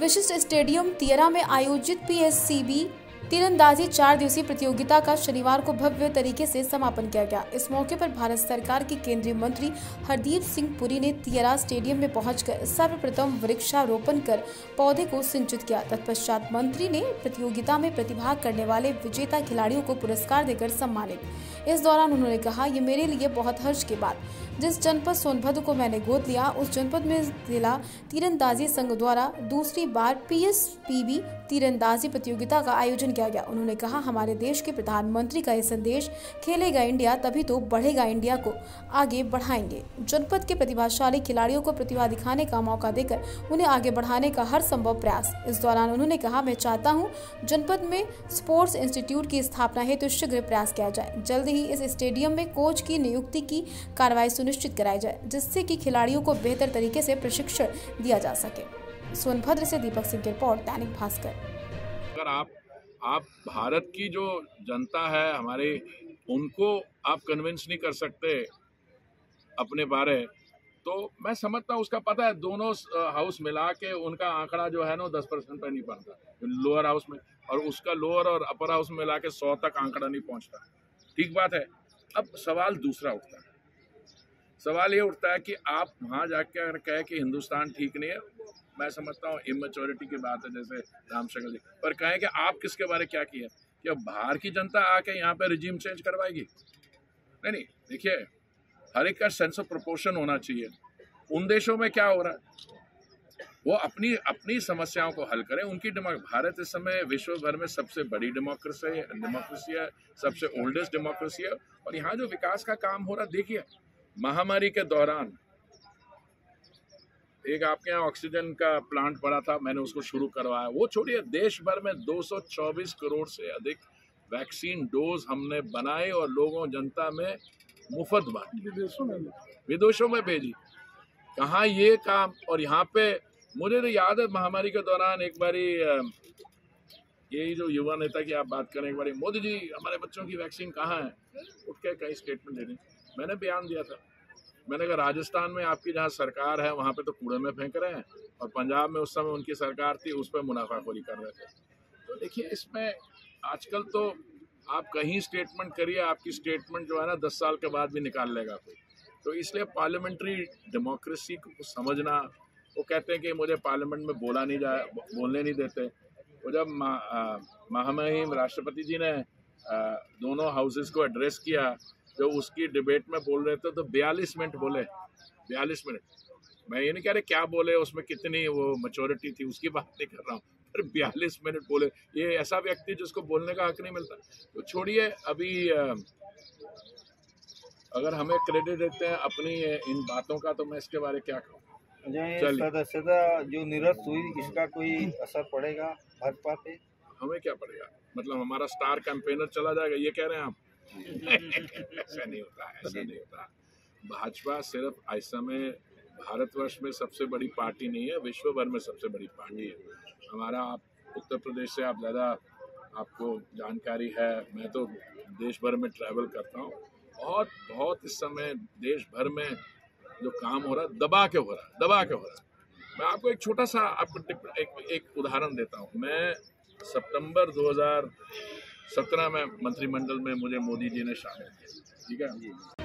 विशिष्ट स्टेडियम तियरा में आयोजित पीएससीबी तीरंदाजी 4 दिवसीय प्रतियोगिता का शनिवार को भव्य तरीके से समापन किया गया। इस मौके पर भारत सरकार के केंद्रीय मंत्री हरदीप सिंह पुरी ने तियरा स्टेडियम में पहुंचकर सर्वप्रथम वृक्षारोपण कर पौधे को सिंचित किया। तत्पश्चात मंत्री ने प्रतियोगिता में प्रतिभाग करने वाले विजेता खिलाड़ियों को पुरस्कार देकर सम्मानित। इस दौरान उन्होंने कहा, ये मेरे लिए बहुत हर्ष की बात, जिस जनपद सोनभद्र को मैंने गोद लिया, उस जनपद में जिला तीरंदाजी संघ द्वारा दूसरी बार पीएसपीबी तीरंदाजी प्रतियोगिता का आयोजन किया गया। उन्होंने कहा, हमारे देश के प्रधानमंत्री का ये संदेश, खेलेगा इंडिया तभी तो बढ़ेगा इंडिया, को आगे बढ़ाएंगे। जनपद के प्रतिभाशाली खिलाड़ियों को प्रतिभा दिखाने का मौका देकर उन्हें आगे बढ़ाने का हर संभव प्रयास। इस दौरान उन्होंने कहा, मैं चाहता हूँ जनपद में स्पोर्ट्स इंस्टीट्यूट की स्थापना हेतु शीघ्र प्रयास किया जाए। जल्द ही इस स्टेडियम में कोच की नियुक्ति की कार्रवाई सुनिश्चित कराई जाए, जिससे कि खिलाड़ियों को बेहतर तरीके से प्रशिक्षण दिया जा सके। सोनभद्र से दीपक सिंह की रिपोर्ट, दैनिक भास्कर। अगर आप भारत की जो जनता है हमारे, उनको आप कन्विंस नहीं कर सकते अपने बारे, तो मैं समझता हूँ उसका पता है, दोनों हाउस मिला के उनका आंकड़ा जो है ना 10% पे नहीं पड़ता लोअर हाउस में, और उसका लोअर और अपर हाउस में मिला के 100 तक आंकड़ा नहीं पहुँचता। ठीक बात है। अब सवाल दूसरा उठता है, सवाल ये उठता है कि आप वहाँ जाके अगर कहे कि हिंदुस्तान ठीक नहीं है, मैं समझता हूँ इमेच्योरिटी की बात है, जैसे रामशंकर जी, पर कहें कि आप किसके बारे क्या किया, कि अब बाहर की जनता आके यहाँ पे रिजीम चेंज करवाएगी? नहीं, देखिए, हर एक का सेंस ऑफ प्रोपोर्शन होना चाहिए। उन देशों में क्या हो रहा है, वो अपनी समस्याओं को हल करें। उनकी भारत इस समय विश्व भर में सबसे बड़ी डेमोक्रेसी है, सबसे ओल्डेस्ट डेमोक्रेसी है, और यहाँ जो विकास का काम हो रहा है, देखिए, महामारी के दौरान एक आपके यहाँ ऑक्सीजन का प्लांट पड़ा था, मैंने उसको शुरू करवाया। वो छोड़िए, देश भर में 224 करोड़ से अधिक वैक्सीन डोज हमने बनाए और लोगों जनता में मुफ्त बांटी, विदेशों में भेजी। कहाँ ये काम? और यहाँ पे मुझे तो याद है महामारी के दौरान एक बारी, यही जो युवा नेता की आप बात करें, एक बारी, मोदी जी हमारे बच्चों की वैक्सीन कहाँ है, उठ के कई स्टेटमेंट दे दी। मैंने बयान दिया था, मैंने कहा राजस्थान में आपकी जहाँ सरकार है वहाँ पे तो कूड़े में फेंक रहे हैं, और पंजाब में उस समय उनकी सरकार थी, उस पर मुनाफाखोरी कर रहे थे। तो देखिए, इसमें आजकल तो आप कहीं स्टेटमेंट करिए, आपकी स्टेटमेंट जो है ना 10 साल के बाद भी निकाल लेगा कोई। तो इसलिए पार्लियामेंट्री डेमोक्रेसी को समझना, वो कहते हैं कि मुझे पार्लियामेंट में बोलने नहीं देते। वो जब महामहिम राष्ट्रपति जी ने दोनों हाउसेस को एड्रेस किया, जो उसकी डिबेट में बोल रहे थे, तो 42 मिनट बोले। 42 मिनट। मैं ये नहीं कह रहा क्या बोले, उसमें कितनी वो मैच्योरिटी थी, उसकी बात नहीं कर रहा हूँ, पर 42 मिनट बोले। ये ऐसा व्यक्ति जिसको बोलने का हक नहीं मिलता। तो छोड़िए, अभी अगर हमें क्रेडिट देते हैं अपनी इन बातों का, तो मैं इसके बारे क्या कहूँ। सदस्यता जो निरस्त हुई, इसका कोई असर पड़ेगा भाजपा पे? हमें क्या पड़ेगा, मतलब हमारा स्टार कैंपेनर चला जाएगा, ये कह रहे हैं आप? ऐसा नहीं होता, ऐसा नहीं होता। भाजपा सिर्फ इस समय भारतवर्ष में सबसे बड़ी पार्टी नहीं है, विश्व भर में सबसे बड़ी पार्टी है। हमारा, आप उत्तर प्रदेश से आप ज़्यादा आपको जानकारी है, मैं तो देश भर में ट्रैवल करता हूँ। बहुत इस समय देश भर में जो काम हो रहा है, दबा के हो रहा है। मैं आपको एक छोटा सा एक उदाहरण देता हूँ। मैं सितंबर 2017 में मंत्रिमंडल में मुझे मोदी जी ने शामिल किया, ठीक है।